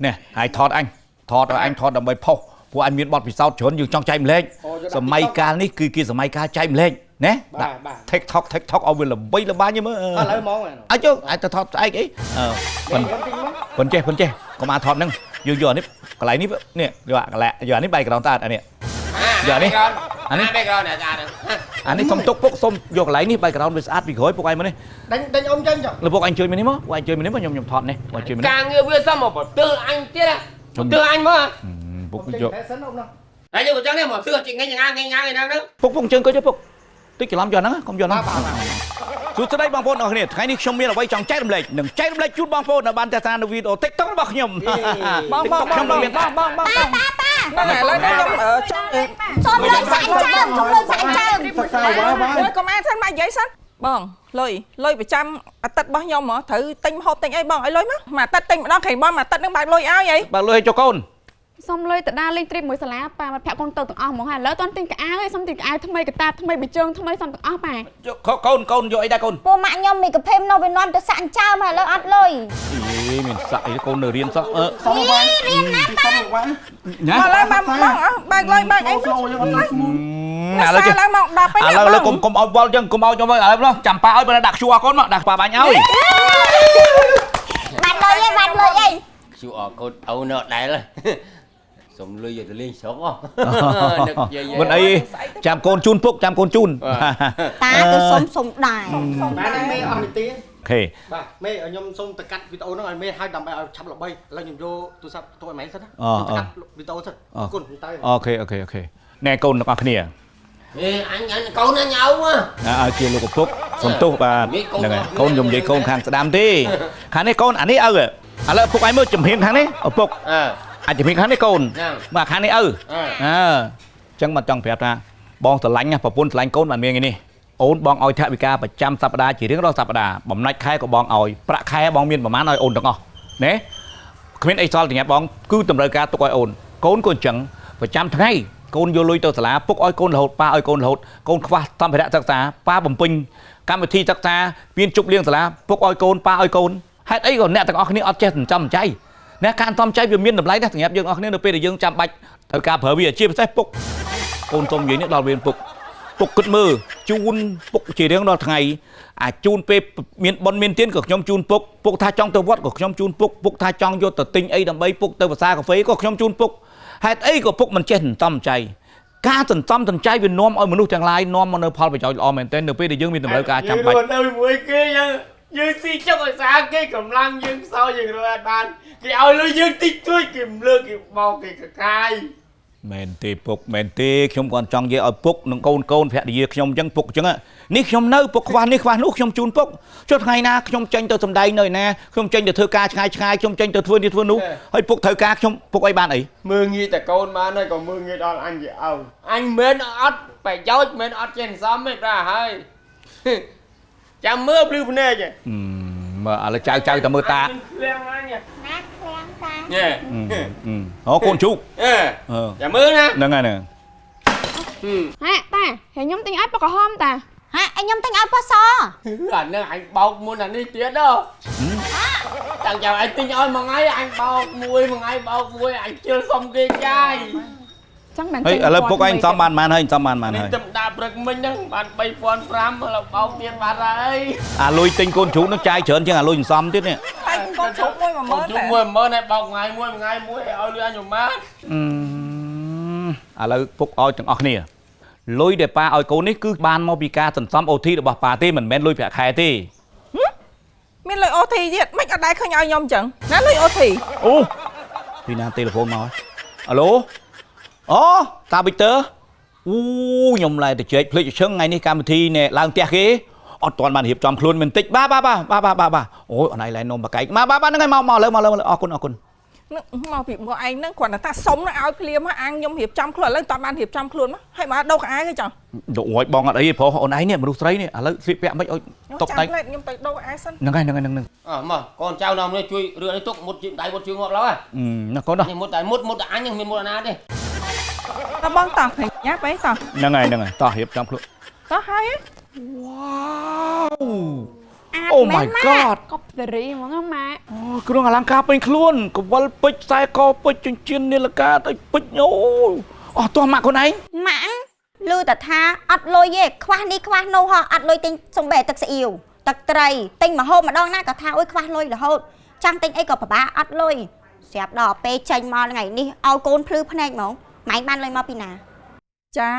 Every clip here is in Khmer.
nè ai thọt anh thọt đầm bầy phô của anh miền bọt vì sao trốn trong chạy lên sầm may ca ní kia sầm may ca chạy lên nè TikTok ông là bây là bao nhiêu mới ai chứ ai ta thọt ai ấy phần che có mà thọt nâng giờ ní cái này ní nè giờ ní bay cái đòn ta này giờ ní anh ấy không tốt bốc xong vô cái ní bay cái đòn với sát bị khối bốc anh mới đánh ông chân rồi là bốc anh chơi mình nếm á anh chơi mình nếm mà nhom thọt này chơi mình càng yêu biết sao mà bỏ tư anh tiếc à tư anh mà bốc vô đấy nhưng mà chẳng lẽ mà tư chị nghe ngang này đâu nữa bốc chân có chứ bốc tích làm cho nó không cho nóสุดท้ายบางคนเนี่ยใครนี่ชมมีเราไว้จังใจดำเล็กหนึ่งใจดำเล็กชุดบางคนนะบ้านแต่ตาในวิดีโอติ๊กต็อกบักยมบ้องนั่นแหละแล้วนี่ยมชมเลยใส่เจิมก็มาท่านมาใหญ่สักบ้องลอยไปจำตัดบ้องยมเหรอถือติงหอบติงไอ้บ้องไอ้ลอยมั้งมาตัดติงมาต้องแข่งบ้องมาตัดนึงบาดลอยเอาไงบาดลอยcho con xong lôi từ đa lên trip mùi xà lá bà mặt phèo con tàu tụi ông một hàng lỡ toàn tin cả áo ấy xong tin cả ai thâm mây cả tạp thâm mây bị trơn thâm mây xong tụi ông bà con vô ấy đây con bộ mạng nhom mình gặp thêm nó về non từ sạn trao mà lỡ ăn lôi mình sợ cái con nửa riêng sao riêng nát ta mà lại bà lôi bà ấy nè lôi chưa lôi cùng ao vào chân cùng ao cho với ở đó chầm pa ơi bên đặt chua con mà đặt pa bánh áo bạn lôi vậy chua con âu nợ đấy rồi xong lôi giờ tôi lên sốt bên ấy chạm con chun phúc chạm con chun ta cứ sống đài bạn mê ở mình tí ok mê ở nhom xong từ cắt video nó mê hai đầm ở chắp lọ bay là nhom vô tôi sắp tôi máy rất á cắt video thật con tay ok nè con nó có kia anh con nó nhau á chưa luôn phúc xong tốt bà này con dùng vậy con khang đam đi khang này con anh ấy ơ là phúc ấy mới chụp hình khang đấy ở phúc anh chụp hình khang đấy con mà khang đấy chẳng mà trong phép ra bong sờ lạnh nha và phun sờ lạnh con bạn miền này nè ôn bong oi thạ bị ca 100 สัปดาห์ chỉ riêng đó สัปดาห์ បំណាច់ខែក៏បងឲ្យប្រាក់ខែបងមានប្រមាណឲ្យអូនទាំងអស់ណែគ្មានអីសល់ទាំងបងគឺតម្រូវការទុកឲ្យអូនកូនក៏អញ្ចឹងប្រចាំថ្ងៃកូនយកលុយទៅសាលាពុកឲ្យកូនរហូតប៉ាឲ្យកូនរហូតកូនខ្វះសម្ភារៈសិក្សាប៉ាបំពេញកម្មវិធីសិក្សាមានជប់លៀងសាលាពុកឲ្យកូនប៉ាឲ្យកូនហេតុអីក៏អ្នកទាំងអស់គ្នាអត់ចេះចំចៃអ្នកការចំចៃវាមានតម្លៃណាស់សម្រាប់យើងអស់គ្នានៅពេលដែលយើងចាំបាច់ត្រូវការប្រើវាជាពិសេសពុកកូនសុំនិយាយនេះដល់វាពុកគិតមើលជូនពុកជារៀងរាល់ថ្ងៃអាចជូនពេលមានប៉ុនមានទៀនក៏ខ្ញុំជូនពុកថាចង់ទៅវត្តក៏ខ្ញុំជូនពុកថាចង់យកទៅទិញអីដើម្បីពុកទៅភាសាកាហ្វេក៏ខ្ញុំជូនពុកហេតុអីក៏ពុកមិនចេះចំចៃការសន្សំសំចៃវានាំឲ្យមនុស្សទាំងឡាយនាំមកនៅផលប្រយោជន៍ល្អមែនទែននៅពេលដែលយើងមានតម្រូវការចាំបាច់មួយគេយើងស៊ីចុកឲ្យស្អាតគេកម្លាំងយើងសោយើងរកអត់បានគេឲ្យលុយយើងតិចតួចគេលើកគេបោកគេកកាយមែនទេពុកមែនទេខ្ញុំគាត់ចង់និយាយឲ្យពុកនឹងកូនភរិយាខ្ញុំអញ្ចឹងពុកអញ្ចឹងនេះខ្ញុំនៅពុកខ្វះនេះខ្វះនោះខ្ញុំជូនពុកចុះថ្ងៃណាខ្ញុំចេញទៅសំដែងនៅណាខ្ញុំចេញទៅធ្វើការឆ្ងាយខ្ញុំចេញទៅធ្វើនេះធ្វើនោះហើយពុកត្រូវការខ្ញុំពុកអីបានអីមើងងាយតែកូនបានហើយក៏មើងងាយដល់អញជាអោអញមិនអត់ប្រយោជន៍មិនអត់ចេះសំទេប្រាហើយចាំមើលភ្លឺភ្នែកមើលឥឡូវចៅតែមើលតាឃ្លាំងអញណាឃ្លាំងតាអូកូនជូកចាំមើលណាហ្នឹងហើយហាតាហើយខ្ញុំទិញឲ្យបកក្រហមតាហាanh nhom tinh áo bó so anh nó anh bọc mua là đi tiết đâu chẳng chào anh tinh ơi mà ngay anh bọc muối anh chưa xong kia trai chẳng bạn ấy là bốc anh xong bàn hơi xong bàn hơi tầm đạp được mình đó bạn bay phòn pram là bọc tiền bạn đấy lùi tinh con chú nó trai trơn chứ lùi xong tiếp nè con chú muối mơ này bọc ngày muối ơi đưa anh dùng mát là bốc oi từng óc nèลอยเดี๋ยวป้าเอาโกนี่คือบ้านมอบิกาสันซ้ำโอทีเดี๋ยวบอกป้าที่เหมือนแม่ลอยแผลแคร์ที่มีลอยโอทีเยอะไม่ก็ได้เขาเอายอมจังนั่นลอยโอทีโอ้พี่นาตีโทรศัพท์มาฮัลโหลอ๋อตาบิเตอร์ยมไรแต่เจ๊เพลย์เชิงไงนี่การบันทีเนี่ยลางเตี้ยกี้อดตอนมันหีบจอมคลุนมันติดบ้าโอ้ยอะไรนมปากไก่มานั่งไงมาเลยออกคุณmàu bị một anh nó còn là ta sống nó áo clear mà ăn nhom hiệp trăm luôn lên toàn ban hiệp trăm luôn hay mà đâu có ai cái chẳng độ ngồi bong ở đây phổ ổn ấy nè mà đu sấy nè lấy xịt bẹ mấy ôi tóc tay nhom tay đâu có ai sân nâng mà con trao nào đây chui rửa đây túc một chuyện đại một chuyện ngọt lắm nó có đâu một đại nhưng mình một là đi ta bong tỏ thì nháp ấy tỏ nâng này tỏ hiệp trăm luôn tỏ hay wow Oh my god កប់សេរីហ្មងម៉ា អូគ្រឿងអលង្ការពេញខ្លួនកវលពេជ្រខ្សែកពេជ្រចិញ្ចៀននាឡិកាទៅពេជ្រអូអស់ទោះម៉ាក់ខ្លួនឯង ម៉ាក់លឺតែថាអត់លុយទេខ្វះនេះខ្វះនោះហ៎អត់លុយទិញសំបែទឹកស្អៀវទឹកត្រីទិញម្ហូបម្ដងណាក៏ថាអុយខ្វះលុយរហូតចង់ទិញអីក៏ពិបាកអត់លុយស្រាប់ដល់ពេលចេញមកថ្ងៃនេះឲ្យកូនភ្លឺភ្នែកហ្មងម៉ែបានលុយមកពីណា ចា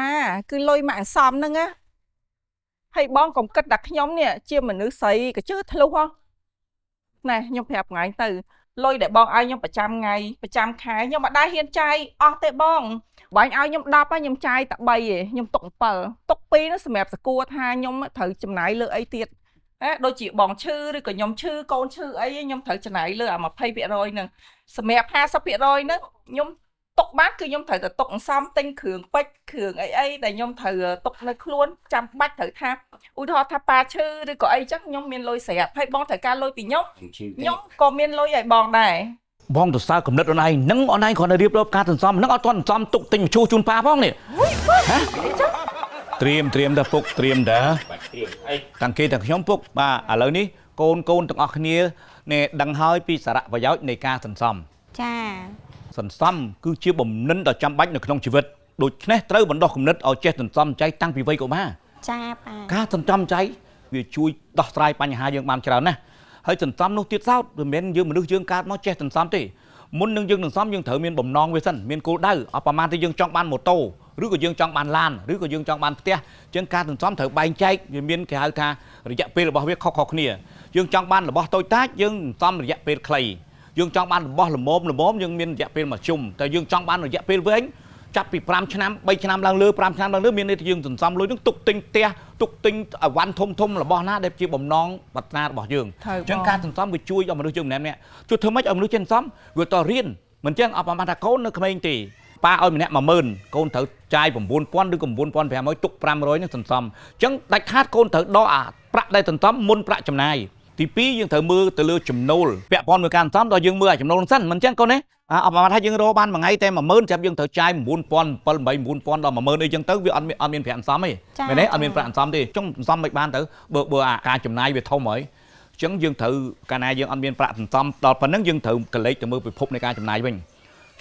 គឺលុយមកអសមហ្នឹងណាហើយបងកុំគិតថាខ្ញុំនេះជាមនុស្សស្រីក៏ជឿធ្លុះហ៎ណែខ្ញុំប្រាប់ថ្ងៃទៅលុយដែលបងឲ្យខ្ញុំប្រចាំថ្ងៃប្រចាំខែខ្ញុំអត់ដែរហ៊ានចាយអស់ទេបងបាញ់ឲ្យខ្ញុំ10ហើយខ្ញុំចាយតែ3ឯងខ្ញុំទុក7ទុក2នោះសម្រាប់សួរថាខ្ញុំត្រូវចំណាយលើអីទៀតដូចជាបងឈឺឬក៏ខ្ញុំឈឺកូនឈឺអីខ្ញុំត្រូវចំណាយលើអា20%ហ្នឹងសម្រាប់50%ហ្នឹងខ្ញុំទុកបានគឺខ្ញុំត្រូវតែទុកអន្សំទិញគ្រឿងពេជ្រគ្រឿងអីដែលខ្ញុំត្រូវទុកនៅខ្លួនចាំបាច់ត្រូវថាឧទាហរណ៍ថាប៉ាឈឺឬក៏អីចឹងខ្ញុំមានលុយស្រាប់ហើយបងត្រូវការលុយពីខ្ញុំក៏មានលុយឲ្យបងដែរ បងទៅសើកំណត់អូនឯងនឹងអូនឯងគ្រាន់តែរៀបរាប់ការសន្សំនឹងអត់ទាន់សន្សំទុកទិញមឈូសជូនប៉ាផងនេះហ៎ត្រៀមទៅពុកត្រៀមតាតាំងគេតាខ្ញុំពុកបាទឥឡូវនេះកូនទាំងអស់គ្នានេះដឹងហើយពីសារៈប្រយោជន៍នៃការសន្សំ ចា សន្សំគឺជាបំណិនដ៏ចាំបាច់នៅក្នុងជីវិតដូច្នេះត្រូវបណ្ដុះគំនិតឲ្យចេះសន្សំចៃតាំងពីវ័យកុមារ ចាប៉ា ការសន្សំចៃវាជួយដោះស្រាយបញ្ហាយើងបានច្រើនណាស់ហើយសន្សំនោះទៀតសោតមិនមែនយើងមនុស្សយើងកើតមកចេះសន្សំទេមុននឹងយើងសន្សំយើងត្រូវមានបំណងវាសិនមានគោលដៅអត់ប្រហែលទេយើងចង់បានម៉ូតូឬក៏យើងចង់បានឡានឬក៏យើងចង់បានផ្ទះអញ្ចឹងការសន្សំត្រូវបែងចែកវាមានគេហៅថារយៈពេលរបស់វាខុសៗគ្នាយើងចង់បានរបស់តូចតាចយើងសន្សំរយៈពេលខ្លីយើងចង់បានរបស់ល្មមយើងមានរយៈពេលមួយជុំតែយើងចង់បានរយៈពេលវែងចាប់ពី5ឆ្នាំ3ឆ្នាំឡើងលើ5ឆ្នាំឡើងលើមានន័យថាយើងសន្សំលុយនឹងទុកទិញផ្ទះទុកទិញអវ៉ាន់ធំរបស់ណាដែលជាបំណងប្រាថ្នារបស់យើងអញ្ចឹងការសន្សំវាជួយដល់មនុស្សយើងម្នាក់ជួយធ្វើម៉េចឲ្យមនុស្សចេះសន្សំវាតរៀនមិនចឹងអត់ប្រហែលថាកូននៅក្មេងទេប៉ាឲ្យម្នាក់10000កូនត្រូវចាយ9000ឬក៏9500ទុក500នឹងសន្សំអញ្ចឹងដាច់ខាតកូនត្រូវដកអាប្រាក់ដែលសន្សំមុនប្រាក់ចំណាយទី2យើងត្រូវមើលទៅលើចំណូលពាក់ព័ន្ធមួយការសន្សំដល់យើងមើលអាចំណូលសិនមិនចឹងកូនណាអត់ប្រហែលថាយើងរកបានមួយថ្ងៃតែ10000ចាប់យើងត្រូវចាយ9000 7 8 9000ដល់10000អីចឹងទៅវាអត់មានប្រាក់សន្សំទេមែនទេអត់មានប្រាក់សន្សំទេចុងសន្សំមិនបានទៅបើអាការចំណាយវាធំហើយអញ្ចឹងយើងត្រូវកាលណាយើងអត់មានប្រាក់សន្សំដល់ប៉ុណ្ណឹងយើងត្រូវកលេចទៅមើលពិភពនៃការចំណាយវិញ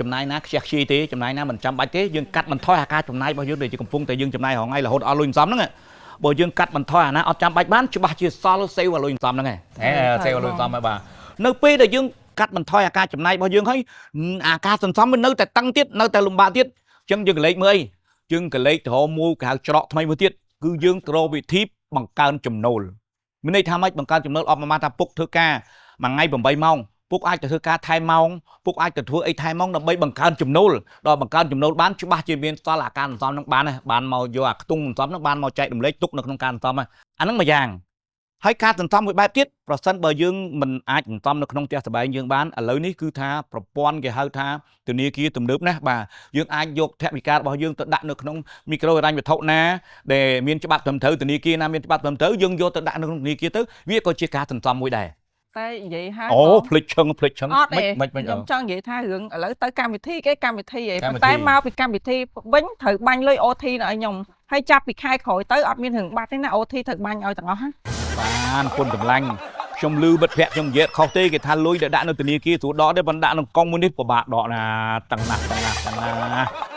ចំណាយណាខ្ជះខ្ជាយទេចំណាយណាមិនចាំបាច់ទេយើងកាត់បន្ថយអាការចំណាយរបស់យើងដែលជាកំពុងតែយើងចំណាយរាល់ថ្ងៃរហូតអស់លុយសន្សំហ្នឹងបើយើងកាត់បន្ថយអាណាអត់ចាំបាច់បានច្បាស់ជាសល់សេវលុយសន្សំហ្នឹងសេវលុយសន្សំហើយបាទនៅពេលដែលយើងកាត់បន្ថយអាការចំណាយរបស់យើងហើយអាការសន្សំវានៅតែតឹងទៀតនៅតែលំបាកទៀតអញ្ចឹងយើងកលេចមើលអីយើងកលេចទៅរកមូលគេហៅច្រកថ្មីមួយទៀតគឺយើងទៅរកវិធីបង្កើនចំណូលមានន័យថាម៉េចបង្កើនចំណូលអត់ប្រហែលថាពុកធ្វើការមួយថ្ងៃ8ម៉ោងពុកអាចទៅធ្វើការថែមម៉ោងពុកអាចទៅធ្វើអីថែមម៉ោងដើម្បីបង្កើនចំណូលដល់បង្កើនចំណូលបានច្បាស់ជាមានសល់អាការសន្សំនឹងបានមកយកអាខ្ទង់សន្សំនឹងបានមកចែករំលែកទុកនៅក្នុងការសន្សំអាហ្នឹងមួយយ៉ាងហើយការសន្សំមួយបែបទៀតប្រសិនបើយើងមិនអាចសន្សំនៅក្នុងផ្ទះសម្បែងយើងបានឥឡូវនេះគឺថាប្រព័ន្ធគេហៅថាធនាគារទំនើបណាស់បាទយើងអាចយកថវិការបស់យើងទៅដាក់នៅក្នុងមីក្រូហិរញ្ញវត្ថុណាដែលមានច្បាប់ត្រឹមត្រូវធនាគារណាមានច្បាប់ត្រឹមត្រូវយើងយកទៅដាក់នៅក្នុងធនាគារទៅវាក៏ជាការសន្សំមួយដែរតែនិយាយហើយអូភ្លេចឈឹងមិនខ្ញុំចង់និយាយថារឿងឥឡូវទៅកម្មវិធីគេកម្មវិធីឯងតែមកពីកម្មវិធីវិញត្រូវបាញ់លុយ OT នៅឲ្យខ្ញុំហើយចាប់ពីខែក្រោយទៅអត់មានរឿងបាត់ទេណា OT ត្រូវបាញ់ឲ្យទាំងអស់បានគុណកម្លាំងខ្ញុំលឺបិទភ័ក្រខ្ញុំនិយាយខុសទេគេថាលុយដែលដាក់នៅធនាគារស្រួលដកទេប៉ុន្តែដាក់ក្នុងកង់មួយនេះពិបាកដកណាតឹងណាស់